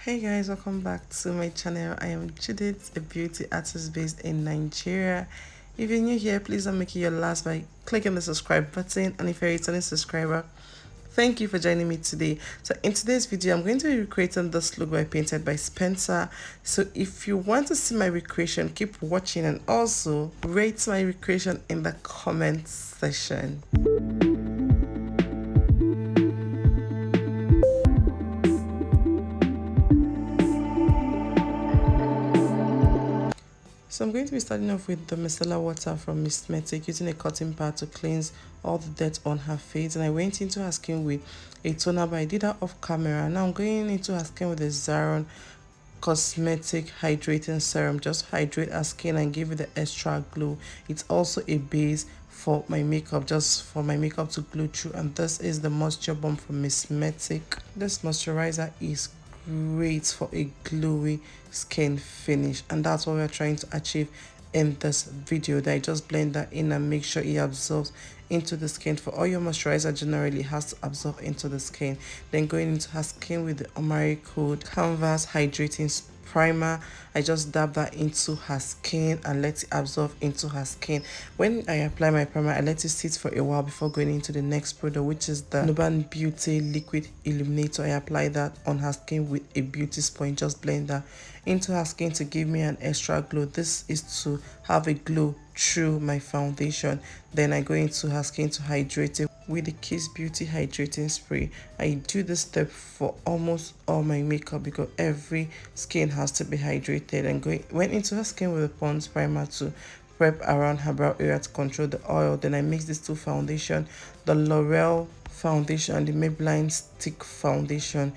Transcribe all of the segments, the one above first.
Hey guys, welcome back to my channel. I am Judith, a beauty artist based in Nigeria. If you're new here, please don't make it your last by clicking the subscribe button, and if you're a returning subscriber, thank you for joining me today. So in today's video, I'm going to be recreating this look by Painted by Spencer. So if you want to see my recreation, keep watching and also rate my recreation in the comment section. So I'm going to be starting off with the micellar water from Mistmetic, using a cotton pad to cleanse all the dirt on her face. And I went into her skin with a toner, but I did that off camera. Now I'm going into her skin with a Zaron cosmetic hydrating serum. Just hydrate her skin and give it the extra glow. It's also a base for my makeup, just for my makeup to glow through. And this is the moisture bomb from Mistmetic. This moisturizer is great for a glowy skin finish, and that's what we're trying to achieve in this video. That I just blend that in and make sure it absorbs into the skin. For all your moisturizer, generally has to absorb into the skin. Then going into her skin with the Omari Code Canvas Hydrating Primer, I just dab that into her skin and let it absorb into her skin. When I apply my primer, I let it sit for a while before going into the next product, which is the Nuban Beauty Liquid Illuminator. I apply that on her skin with a beauty sponge. Just blend that into her skin to give me an extra glow. This is to have a glow through my foundation. Then I go into her skin to hydrate it with the Kiss Beauty Hydrating Spray. I do this step for almost all my makeup because every skin has to be hydrated. And went into her skin with a Pond's primer to prep around her brow area to control the oil. Then I mix these two foundation, the L'Oreal foundation and the Maybelline stick foundation.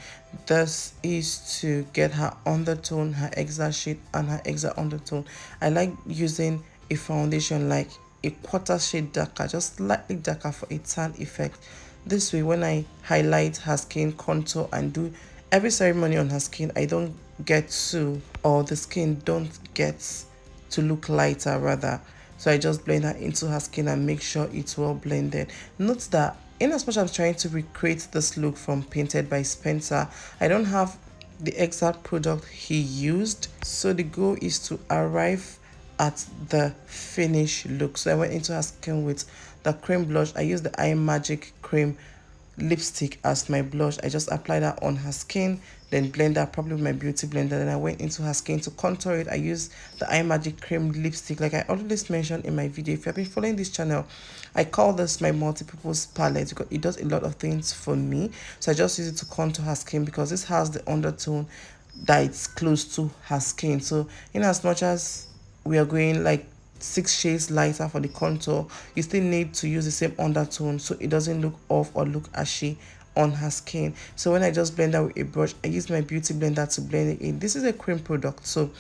This is to get her undertone, her exact shade and her exact undertone. I like using a foundation like a quarter shade darker, just slightly darker for a tan effect. This way, when I highlight her skin, contour and do every ceremony on her skin, I don't get to, or the skin don't get to look lighter rather. So I just blend that into her skin and make sure it's well blended. Note that in as much as I'm trying to recreate this look from Painted by Spencer, I don't have the exact product he used. So the goal is to arrive at the finished look. So I went into her skin with the cream blush. I used the Eye Magic cream lipstick as my blush. I just applied that on her skin, then blend that probably with my beauty blender. Then I went into her skin to contour it. I used the Eye Magic cream lipstick, like I always mentioned in my video. If you have been following this channel, I call this my multi-purpose palette because it does a lot of things for me. So I just use it to contour her skin because this has the undertone that it's close to her skin. So in as much as we are going like 6 shades lighter for the contour, you still need to use the same undertone so it doesn't look off or look ashy on her skin. So when I just blend that with a brush, I use my beauty blender to blend it in. This is a cream product, so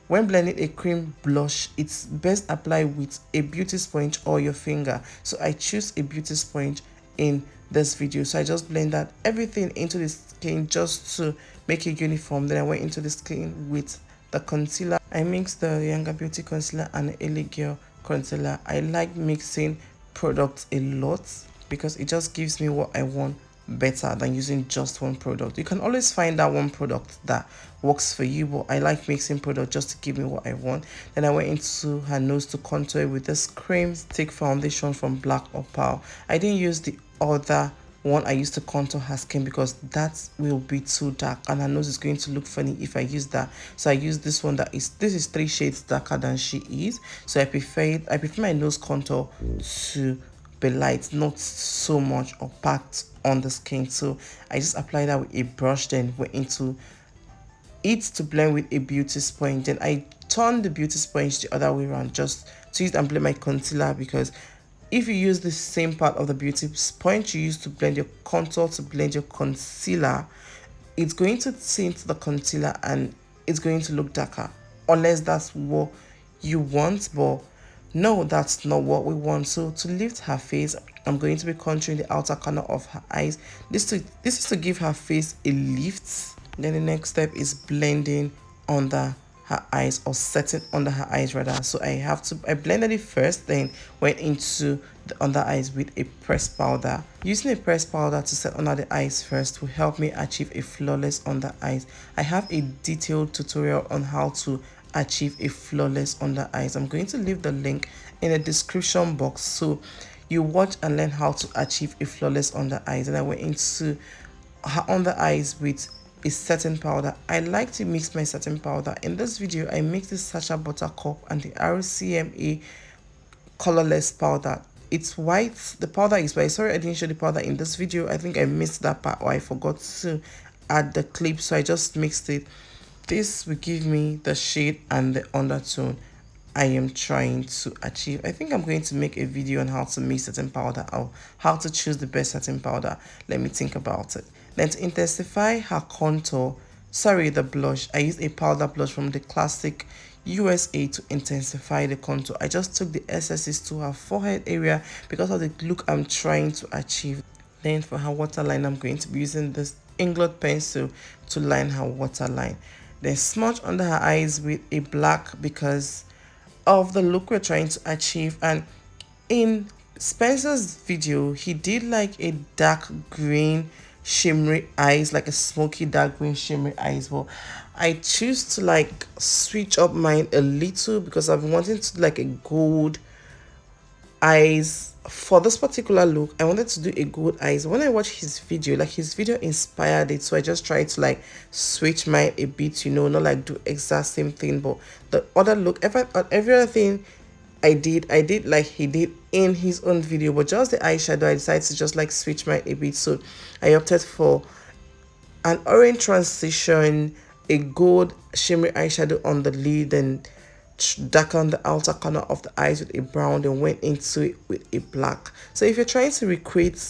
when blending a cream blush, it's best applied with a beauty sponge or your finger. So I choose a beauty sponge in this video. So I just blend that everything into the skin just to make it uniform. Then I went into the skin with the concealer. I mixed the Younger Beauty concealer and the LA Girl concealer. I like mixing products a lot because it just gives me what I want better than using just one product. You can always find that one product that works for you, but I like mixing products just to give me what I want. Then I went into her nose to contour with this cream stick foundation from Black Opal. I didn't use the other one I used to contour her skin because that will be too dark and her nose is going to look funny if I use that. So I use this one this is 3 shades darker than she is. So I prefer my nose contour to be light, not so much opaque on the skin. So I just apply that with a brush, then went into it to blend with a beauty sponge. Then I turn the beauty sponge the other way around just to use and blend my concealer, because if you use the same part of the beauty sponge you use to blend your contour to blend your concealer, it's going to tint the concealer and it's going to look darker, unless that's what you want. But no, that's not what we want. So to lift her face, I'm going to be contouring the outer corner of her eyes. This is to give her face a lift. Then the next step is blending under her eyes, or setting under her eyes rather. So I blended it first, then went into the under eyes with a pressed powder. Using a pressed powder to set under the eyes first will help me achieve a flawless under eyes. I have a detailed tutorial on how to achieve a flawless under eyes. I'm going to leave the link in the description box so you watch and learn how to achieve a flawless under eyes. And I went into her under eyes with a setting powder. I like to mix my setting powder. In this video, I mixed the Sacha Buttercup and the RCMA colorless powder. It's white. The powder is white. Sorry, I didn't show the powder in this video. I think I missed that part, or I forgot to add the clip, so I just mixed it. This will give me the shade and the undertone I am trying to achieve. I think I'm going to make a video on how to mix setting powder or how to choose the best setting powder. Let me think about it. Then to intensify her contour, the blush, I used a powder blush from the classic USA to intensify the contour. I just took the excesses to her forehead area because of the look I'm trying to achieve. Then for her waterline, I'm going to be using this Inglot pencil to line her waterline. Then smudge under her eyes with a black because of the look we're trying to achieve. And in Spencer's video, he did like a dark green shimmery eyes, like a smoky dark green shimmery eyes. Well, I choose to like switch up mine a little because I've been wanting to like a gold eyes for this particular look. I wanted to do a gold eyes. When I watched his video, like his video inspired it, so I just tried to like switch mine a bit, you know, not like do exact same thing, but the other look, everything I did like he did in his own video, but just the eyeshadow I decided to just like switch mine a bit. So I opted for an orange transition, a gold shimmery eyeshadow on the lid, and darken the outer corner of the eyes with a brown, then went into it with a black. So if you're trying to recreate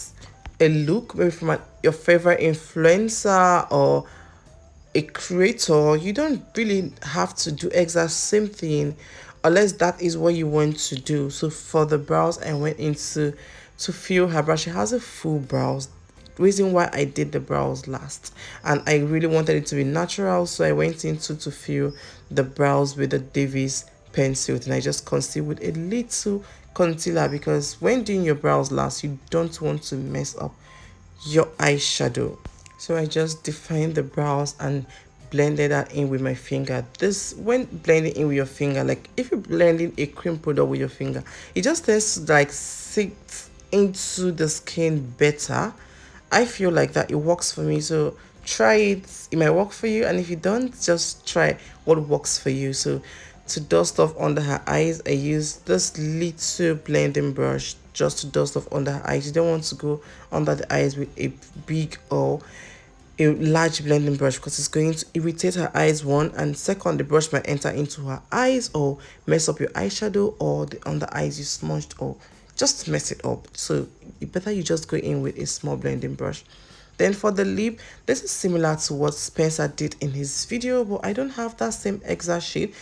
a look maybe from your favorite influencer or a creator, you don't really have to do exact same thing unless that is what you want to do. So for the brows, I went into to fill her brow. She has a full brows, reason why I did the brows last, and I really wanted it to be natural, so I went into to fill the brows with the Davis pencil. And I just conceal with a little concealer because when doing your brows last, you don't want to mess up your eyeshadow. So I just defined the brows and blended that in with my finger. This, when blending in with your finger, like if you're blending a cream product with your finger, it just tends to like sink into the skin better. I feel like that it works for me, so try it. It might work for you, and if you don't, just try what works for you. So to dust off under her eyes, I use this little blending brush just to dust off under her eyes. You don't want to go under the eyes with a big or a large blending brush because it's going to irritate her eyes, one, and second, the brush might enter into her eyes or mess up your eyeshadow or the under eyes you smudged or just mess it up. So you just go in with a small blending brush. Then for the lip, this is similar to what Spencer did in his video, but I don't have that same exact shade.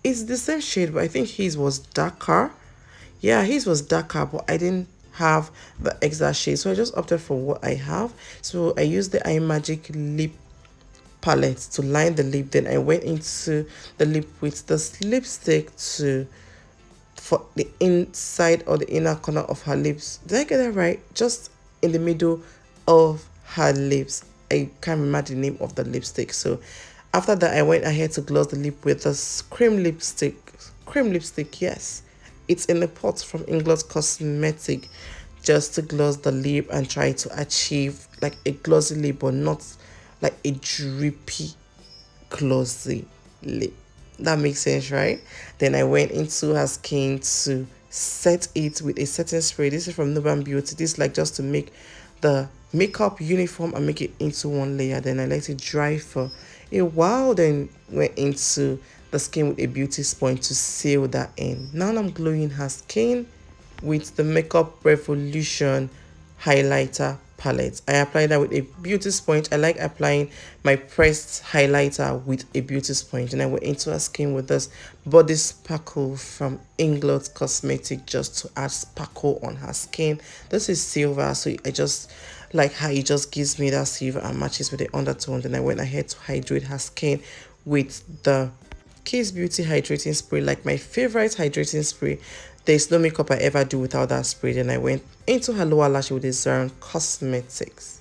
It's the same shade, but I think his was darker. Yeah, his was darker, but I didn't have the exact shade, so I just opted for what I have. So I used the iMagic lip palette to line the lip. Then I went into the lip with this lipstick for the inside or the inner corner of her lips. Did I get that right? Just in the middle of her lips. I can't remember the name of the lipstick. So after that, I went ahead to gloss the lip with this cream lipstick. Yes, it's in a pot from Inglot Cosmetic, just to gloss the lip and try to achieve like a glossy lip, but not like a drippy glossy lip. That makes sense, right? Then I went into her skin to set it with a setting spray. This is from Nuban Beauty. This is like just to make the makeup uniform and make it into one layer. Then I let it dry for a while, then went into the skin with a beauty sponge to seal that in. Now I'm glowing her skin with the Makeup Revolution highlighter palette. I applied that with a beauty sponge. I like applying my pressed highlighter with a beauty sponge, and I went into her skin with this body sparkle from Inglot Cosmetic just to add sparkle on her skin. This is silver, so I just like how it just gives me that silver and matches with the undertone. Then I went ahead to hydrate her skin with the Kiss Beauty hydrating spray, like my favorite hydrating spray. There's no makeup I ever do without that spray. Then I went into her lower lash with the Zern Cosmetics.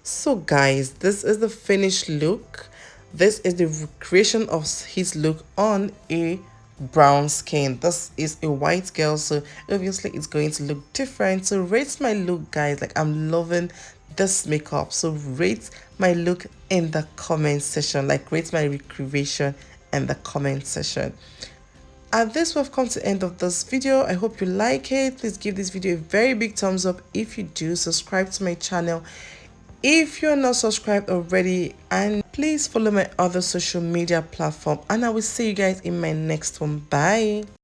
So guys, this is the finished look. This is the recreation of his look on a brown skin. This is a white girl, so obviously it's going to look different. So rate my look, guys. Like, I'm loving this makeup. So rate my look in the comment section. Like, rate my recreation in the comment section. And this, we've come to the end of this video. I hope you like it. Please give this video a very big thumbs up if you do. Subscribe to my channel if you're not subscribed already, and please follow my other social media platform, and I will see you guys in my next one. Bye.